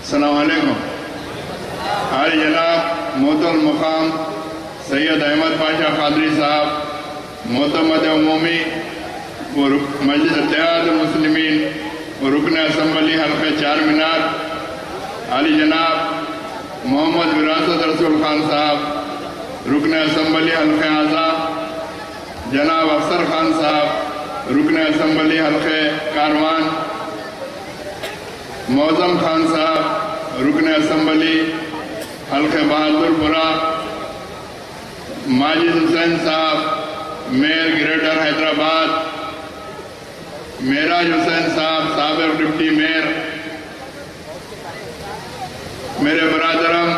السلام علیکم. آج جناب محترم مقام سید احمد پاشا قادری صاحب معتمد عمومی اور مجلس اتحاد المسلمین اور رکن اسمبلی حلقہ چار مینار، علی جناب محمد وراثت رسول خان صاحب رکن اسمبلی حلقہ اعضا، جناب افسر خان صاحب رکن اسمبلی حلقہ کاروان، معظم خان صاحب رکن اسمبلی حلقہ بہادر پورہ، ماجد حسین صاحب میئر گریٹر حیدرآباد، معراج حسین صاحب سابق ڈپٹی میئر، میرے برادرم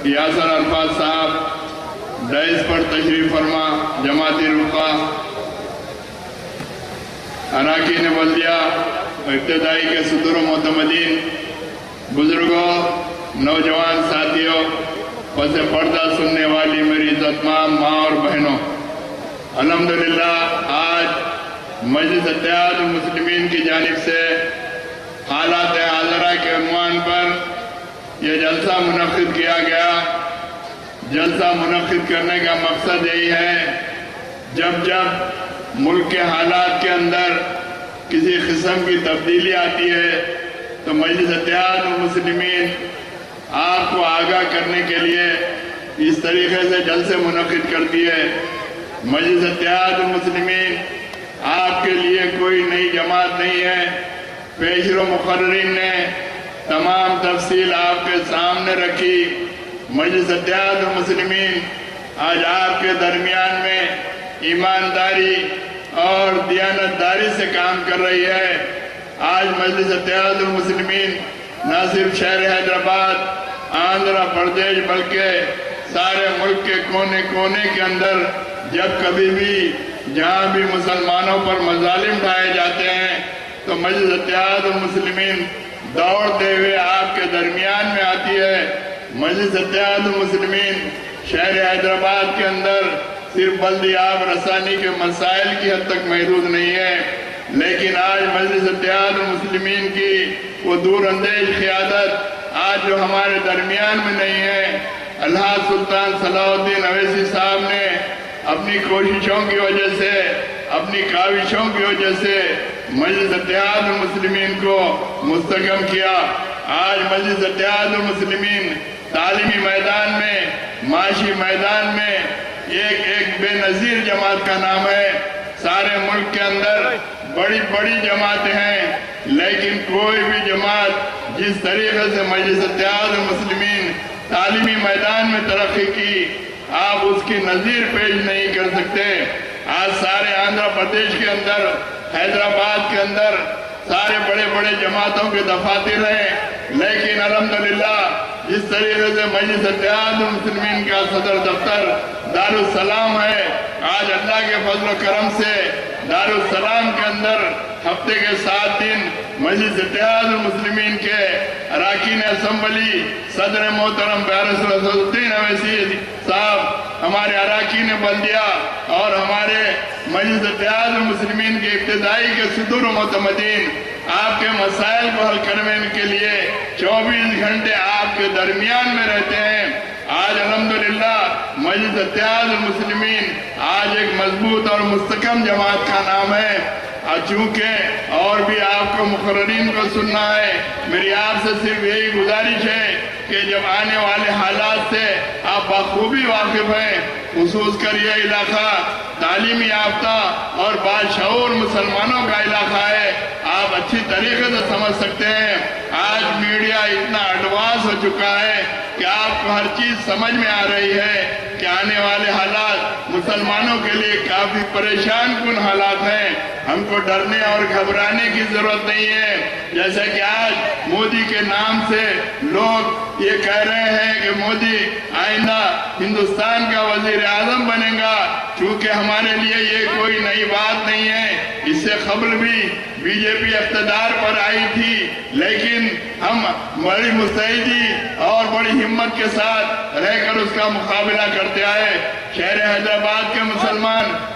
یاسر عرفات صاحب ڈائز پر تشریف فرما جماعتی رفقا، اراکین بلدیہ ابتدائی کے صدر و معتمدین، بزرگوں، نوجوان ساتھیوں، پس پردہ سننے والی میری عزت ماں اور بہنوں، الحمدللہ آج مجلس اتحاد المسلمین کی جانب سے حالات حاضرہ کے عنوان پر یہ جلسہ منعقد کیا گیا. جلسہ منعقد کرنے کا مقصد یہی ہے، جب ملک کے حالات کے اندر کسی قسم کی تبدیلی آتی ہے تو مجلس اتحاد المسلمین آپ کو آگاہ کرنے کے لیے اس طریقے سے جلسے منعقد کرتی ہے. مجلس اتحاد المسلمین آپ کے لیے کوئی نئی جماعت نہیں ہے. پیشرو مقررین نے تمام تفصیل آپ کے سامنے رکھی. مجلس اتحاد المسلمین آج آپ کے درمیان میں ایمانداری اور دیانتداری سے کام کر رہی ہے. آج مجلس اتحاد المسلمین نہ صرف شہر حیدرآباد، آندھرا پردیش، بلکہ سارے ملک کے کونے کونے کے اندر جب کبھی بھی جہاں بھی مسلمانوں پر مظالم ڈھائے جاتے ہیں تو مجلس اتحاد المسلمین دوڑتے ہوئے آپ کے درمیان میں آتی ہے. مجلس اتحاد المسلمین شہر حیدرآباد کے اندر صرف بلدیاب رسانی کے مسائل کی حد تک محدود نہیں ہے، لیکن آج مجلس اتحاد المسلمین کی وہ دور اندیش قیادت آج جو ہمارے درمیان میں نہیں ہے. الحاج سلطان صلاح الدین اویسی صاحب نے اپنی کوششوں کی وجہ سے، اپنی کاوشوں کی وجہ سے مجلس اتحاد المسلمین کو مستحکم کیا. آج مجلس اتحاد المسلمین تعلیمی میدان میں، معاشی میدان میں ایک بے نظیر جماعت کا نام ہے. سارے ملک کے اندر بڑی بڑی جماعتیں ہیں، لیکن کوئی بھی جماعت جس طریقے سے مجلس اتحاد المسلمین تعلیمی میدان میں ترقی کی، آپ اس کی نظیر پیش نہیں کر سکتے. آج سارے آندھرا پردیش کے اندر، حیدرآباد کے اندر سارے بڑے بڑے جماعتوں کے دفاتر ہیں، لیکن الحمدللہ جس طریقے سے مجلس اتحاد المسلمین کا صدر دفتر دارالسلام ہے، آج اللہ کے فضل و کرم سے دارالسلام کے اندر ہفتے کے 7 دن مجلس اتحاد المسلمین کے اراکین اسمبلی صدر محترم بارس رسول الدین اویسی صاحب، ہمارے اراکین بلدیہ اور ہمارے مجلس اتحاد المسلمین کے ابتدائی کے صدور و معتمدین آپ کے مسائل کو حل کرنے کے لیے 24 گھنٹے آپ کے درمیان میں رہتے ہیں. آج الحمدللہ مجلس اتحاد المسلمین آج ایک مضبوط اور مستحکم جماعت کا نام ہے. چونکہ اور بھی آپ کو مقررین کو سننا ہے، میری آپ سے صرف یہی گزارش ہے کہ جب آنے والے حالات سے آپ بخوبی واقف ہیں، خصوص کر یہ علاقہ تعلیمی یافتہ اور باشعور مسلمانوں کا علاقہ ہے، آپ اچھی طریقے سے سمجھ سکتے ہیں. آج میڈیا اتنا ایڈوانس ہو چکا ہے کہ آپ کو ہر چیز سمجھ میں آ رہی ہے کہ آنے والے حالات مسلمانوں کے لیے کافی پریشان کن حالات ہیں. ہم کو ڈرنے اور گھبرانے کی ضرورت نہیں ہے. جیسے کہ آج مودی کے نام سے لوگ یہ کہہ رہے ہیں کہ مودی آئندہ ہندوستان کا وزیر اعظم بنے گا، چونکہ ہمارے لیے یہ کوئی نئی بات نہیں ہے. اس سے قبل بھی بی جے پی اقتدار پر آئی تھی، لیکن ہم بڑی مستعدی اور بڑی ہمت کے ساتھ رہ کر اس کا مقابلہ کرتے آئے. شہر حیدرآباد کے مسلمان